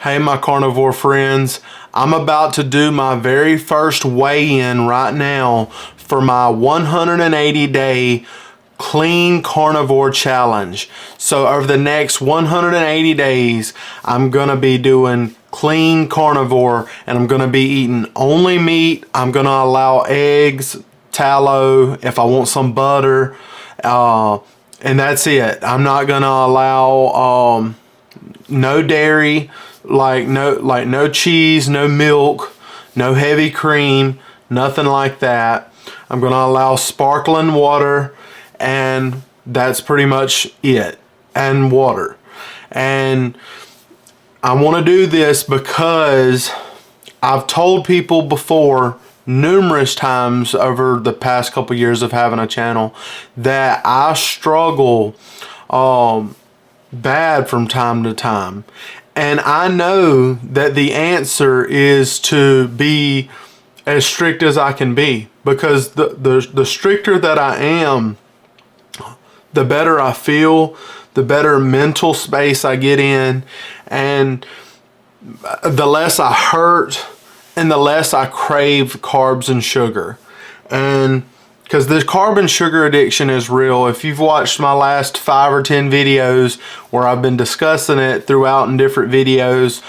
Hey my carnivore friends, I'm about to do my very first weigh-in right now for my 180 day clean carnivore challenge. So over the next 180 days, I'm gonna be doing clean carnivore and I'm gonna be eating only meat. I'm gonna allow eggs, tallow, if I want some butter, and that's it. I'm not gonna allow no dairy, like no cheese, no milk, no heavy cream, nothing like that. I'm gonna allow sparkling water, and that's pretty much it, and water. And I want to do this because I've told people before numerous times over the past couple years of having a channel that I struggle bad from time to time. And I know that the answer is to be as strict as I can be, because the stricter that I am, the better I feel, the better mental space I get in, and the less I hurt and the less I crave carbs and sugar. And because the carb and sugar addiction is real. If you've watched my last 5 or 10 videos where I've been discussing it throughout in different videos,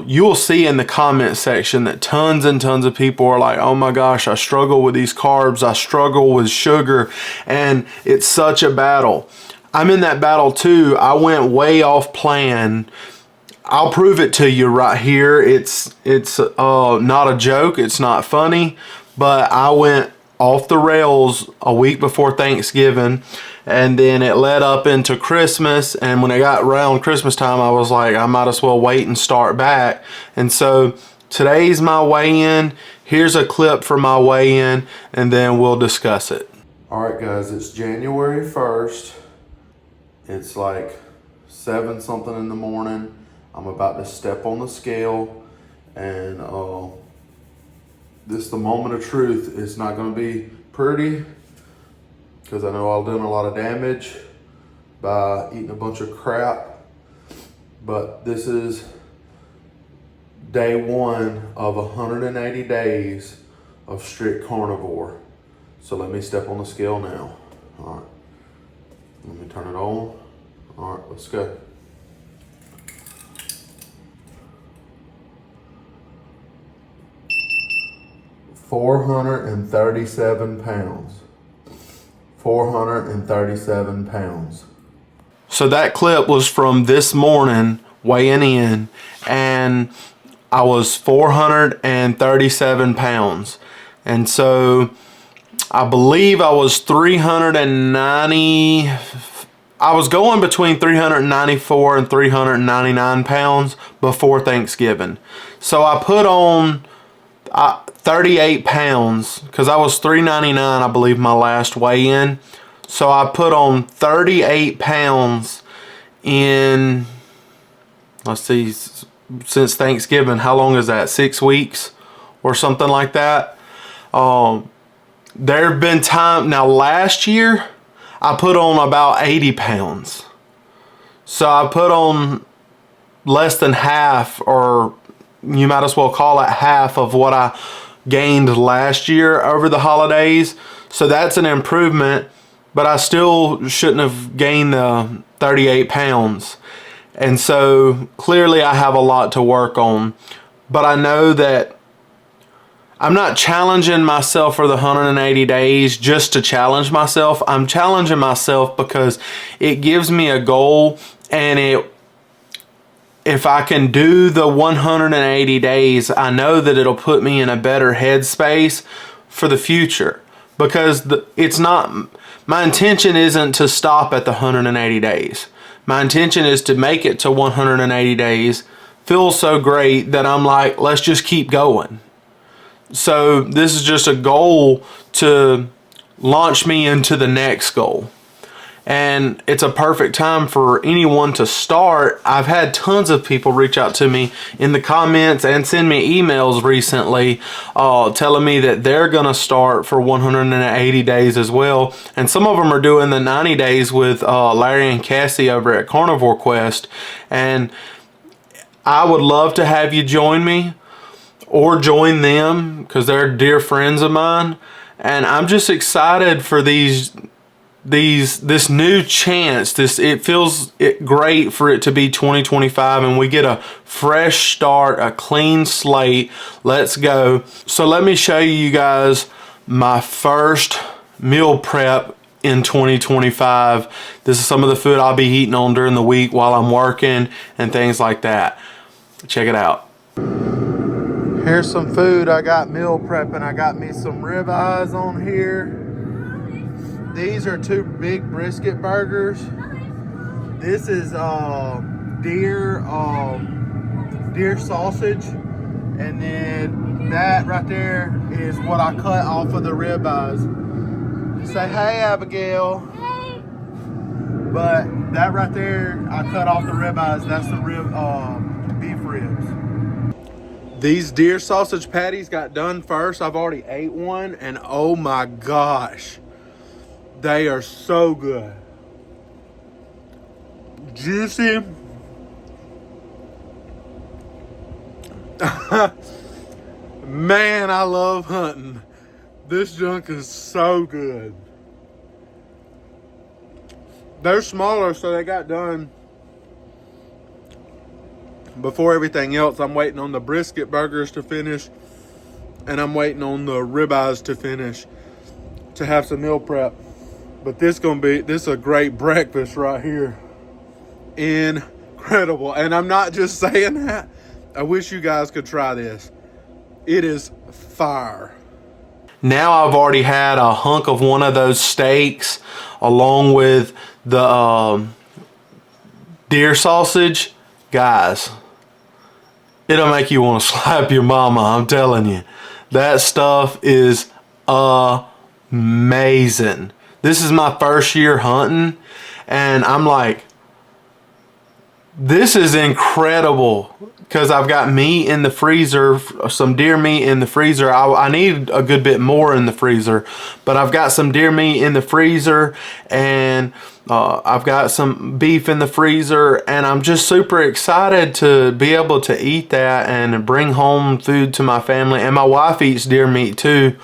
you'll see in the comment section that tons and tons of people are like, oh my gosh, I struggle with these carbs, I struggle with sugar, and it's such a battle. I'm in that battle too. I went way off plan. I'll prove it to you right here. It's not a joke, it's not funny, but I went off the rails a week before Thanksgiving, and then it led up into Christmas, and when it got around Christmas time, I was like, I might as well wait and start back. And so today's my weigh-in. Here's a clip for my weigh-in, and then we'll discuss it. Alright guys, it's January 1st. It's like 7 something in the morning. I'm about to step on the scale, and this is the moment of truth. It's not going to be pretty, because I know I'll do a lot of damage by eating a bunch of crap, but this is day 1 of 180 days of strict carnivore. So let me step on the scale now. All right, let me turn it on. All right, let's go. £437. 437 pounds. So that clip was from this morning weighing in, and I was 437 pounds. And so I believe I was 390, I was going between 394 and 399 pounds before Thanksgiving. So I put on 38 pounds, because I was 399, I believe, my last weigh-in. So I put on 38 pounds in, let's see, since Thanksgiving. How long is that? 6 weeks or something like that. There have been times, now last year I put on about 80 pounds. So I put on less than half, or you might as well call it half of what I gained last year over the holidays. So that's an improvement, but I still shouldn't have gained the 38 pounds. And so clearly I have a lot to work on, but I know that I'm not challenging myself for the 180 days just to challenge myself. I'm challenging myself because it gives me a goal, and if I can do the 180 days, I know that it'll put me in a better headspace for the future, because it's not, my intention isn't to stop at the 180 days. My intention is to make it to 180 days, feel so great that I'm like, let's just keep going. So this is just a goal to launch me into the next goal. And it's a perfect time for anyone to start. I've had tons of people reach out to me in the comments and send me emails recently telling me that they're going to start for 180 days as well. And some of them are doing the 90 days with Larry and Cassie over at Carnivore Quest. And I would love to have you join me or join them because they're dear friends of mine. And I'm just excited for this new chance. It feels great for it to be 2025 and we get a fresh start, a clean slate. Let's go. So let me show you guys my first meal prep in 2025. This is some of the food I'll be eating on during the week while I'm working and things like that. Check it out. Here's some food I got meal prepping. I got me some ribeyes on here. These are 2 big brisket burgers. This is deer sausage, and then that right there is what I cut off of the ribeyes. Say hey, Abigail. Hey. But that right there, I cut off the ribeyes. That's the beef ribs. These deer sausage patties got done first. I've already ate one, and oh my gosh, they are so good. Juicy. Man, I love hunting. This junk is so good. They're smaller, so they got done before everything else. I'm waiting on the brisket burgers to finish, and I'm waiting on the ribeyes to finish to have some meal prep. But this is a great breakfast right here. Incredible. And I'm not just saying that. I wish you guys could try this. It is fire. Now I've already had a hunk of one of those steaks along with the deer sausage. Guys, it'll make you want to slap your mama, I'm telling you. That stuff is amazing. This is my first year hunting, and I'm like, this is incredible. Because I've got meat in the freezer, some deer meat in the freezer. I need a good bit more in the freezer, but I've got some deer meat in the freezer, and I've got some beef in the freezer, and I'm just super excited to be able to eat that and bring home food to my family. And my wife eats deer meat too,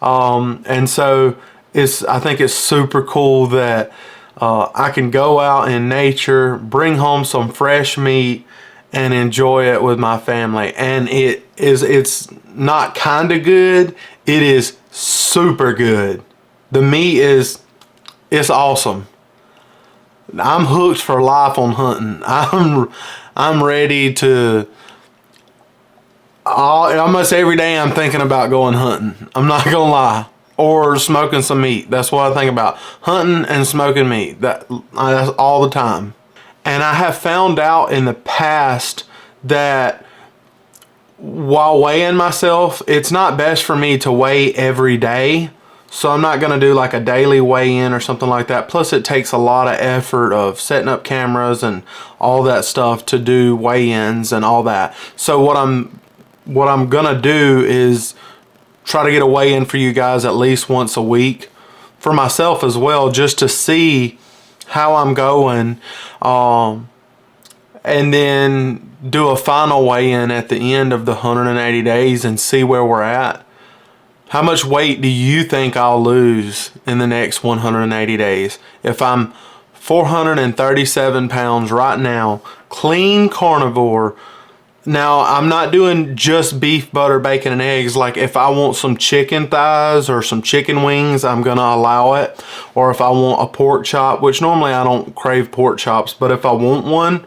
and so I think it's super cool that I can go out in nature, bring home some fresh meat, and enjoy it with my family. And it's not kind of good, it is super good. The meat it's awesome. I'm hooked for life on hunting. I'm ready to, almost every day I'm thinking about going hunting. I'm not gonna lie. Or smoking some meat. That's what I think about. Hunting and smoking meat. That's all the time. And I have found out in the past that while weighing myself, it's not best for me to weigh every day. So I'm not going to do like a daily weigh-in or something like that. Plus it takes a lot of effort of setting up cameras and all that stuff to do weigh-ins and all that. So what I'm going to do is try to get a weigh-in for you guys at least once a week. For myself as well, just to see how I'm going, and then do a final weigh-in at the end of the 180 days and see where we're at. How much weight do you think I'll lose in the next 180 days? If I'm 437 pounds right now, clean carnivore. Now, I'm not doing just beef, butter, bacon, and eggs. Like if I want some chicken thighs or some chicken wings, I'm gonna allow it. Or if I want a pork chop, which normally I don't crave pork chops, but if I want one,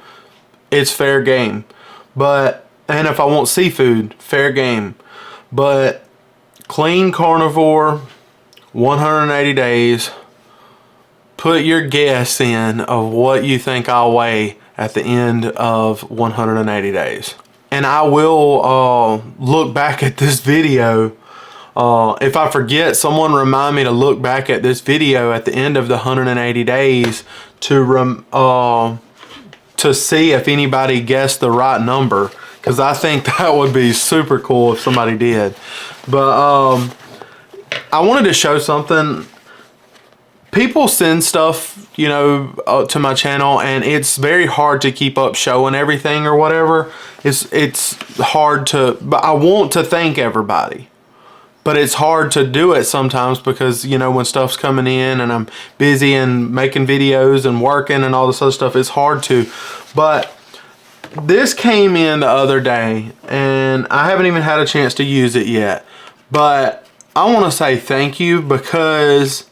it's fair game. And if I want seafood, fair game. But clean carnivore, 180 days, put your guess in of what you think I'll weigh at the end of 180 days. And I will look back at this video. If I forget, someone remind me to look back at this video at the end of the 180 days to see if anybody guessed the right number. Because I think that would be super cool if somebody did. But I wanted to show something. People send stuff, to my channel, and it's very hard to keep up showing everything or whatever. it's hard to, but I want to thank everybody. But it's hard to do it sometimes because, you know, when stuff's coming in and I'm busy and making videos and working and all this other stuff, it's hard to. But this came in the other day and I haven't even had a chance to use it yet. But I want to say thank you because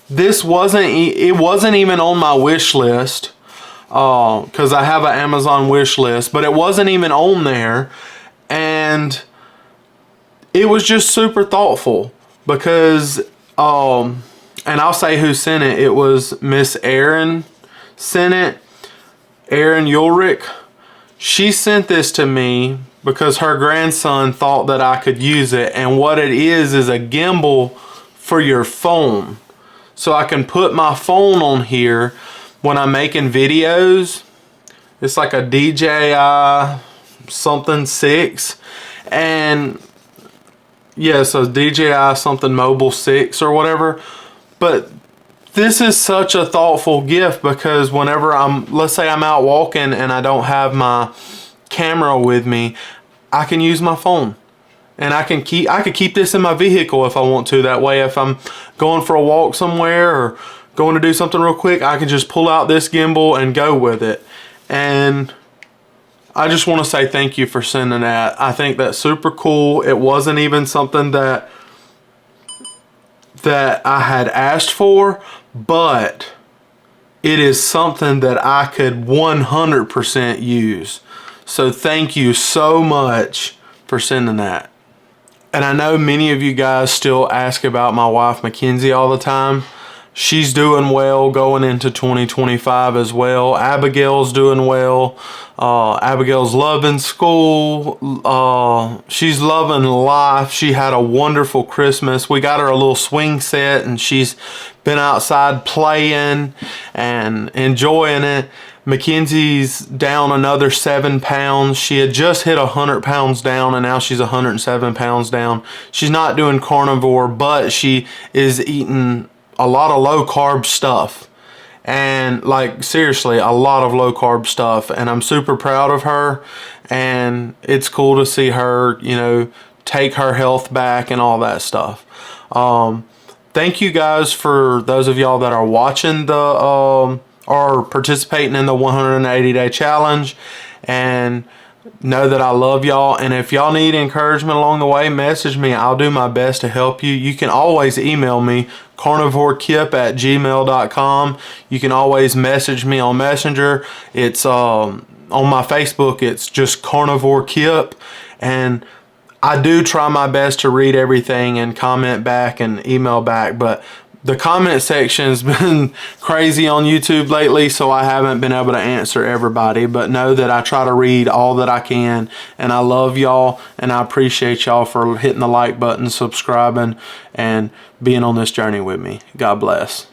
it wasn't even on my wish list, because I have an Amazon wish list, but it wasn't even on there. And it was just super thoughtful because, and I'll say who sent it. It was Miss Erin sent it. Erin Ulrich. She sent this to me because her grandson thought that I could use it. And what it is a gimbal for your phone. So I can put my phone on here when I'm making videos. It's like a DJI something 6. And yeah, so DJI something mobile 6 or whatever. But this is such a thoughtful gift because whenever let's say I'm out walking and I don't have my camera with me, I can use my phone. And I could keep this in my vehicle if I want to. That way if I'm going for a walk somewhere or going to do something real quick, I can just pull out this gimbal and go with it. And I just want to say thank you for sending that. I think that's super cool. It wasn't even something that I had asked for, but it is something that I could 100% use. So thank you so much for sending that. And I know many of you guys still ask about my wife Mackenzie all the time. She's doing well going into 2025 as well. Abigail's doing well. Abigail's loving school. She's loving life. She had a wonderful Christmas. We got her a little swing set and she's been outside playing and enjoying it. Mackenzie's down another 7 pounds. She had just hit 100 pounds down and now she's 107 pounds down. She's not doing carnivore, but she is eating a lot of low carb stuff. And like seriously, a lot of low carb stuff. And I'm super proud of her. And it's cool to see her, you know, take her health back and all that stuff. Thank you guys for those of y'all that are watching the or participating in the 180-day challenge, and know that I love y'all. And if y'all need encouragement along the way, message me. I'll do my best to help you. You can always email me, carnivorekip@gmail.com. You can always message me on Messenger. It's on my Facebook, it's just Carnivore Kip. And I do try my best to read everything and comment back and email back, but the comment section's been crazy on YouTube lately, so I haven't been able to answer everybody. But know that I try to read all that I can, and I love y'all, and I appreciate y'all for hitting the like button, subscribing, and being on this journey with me. God bless.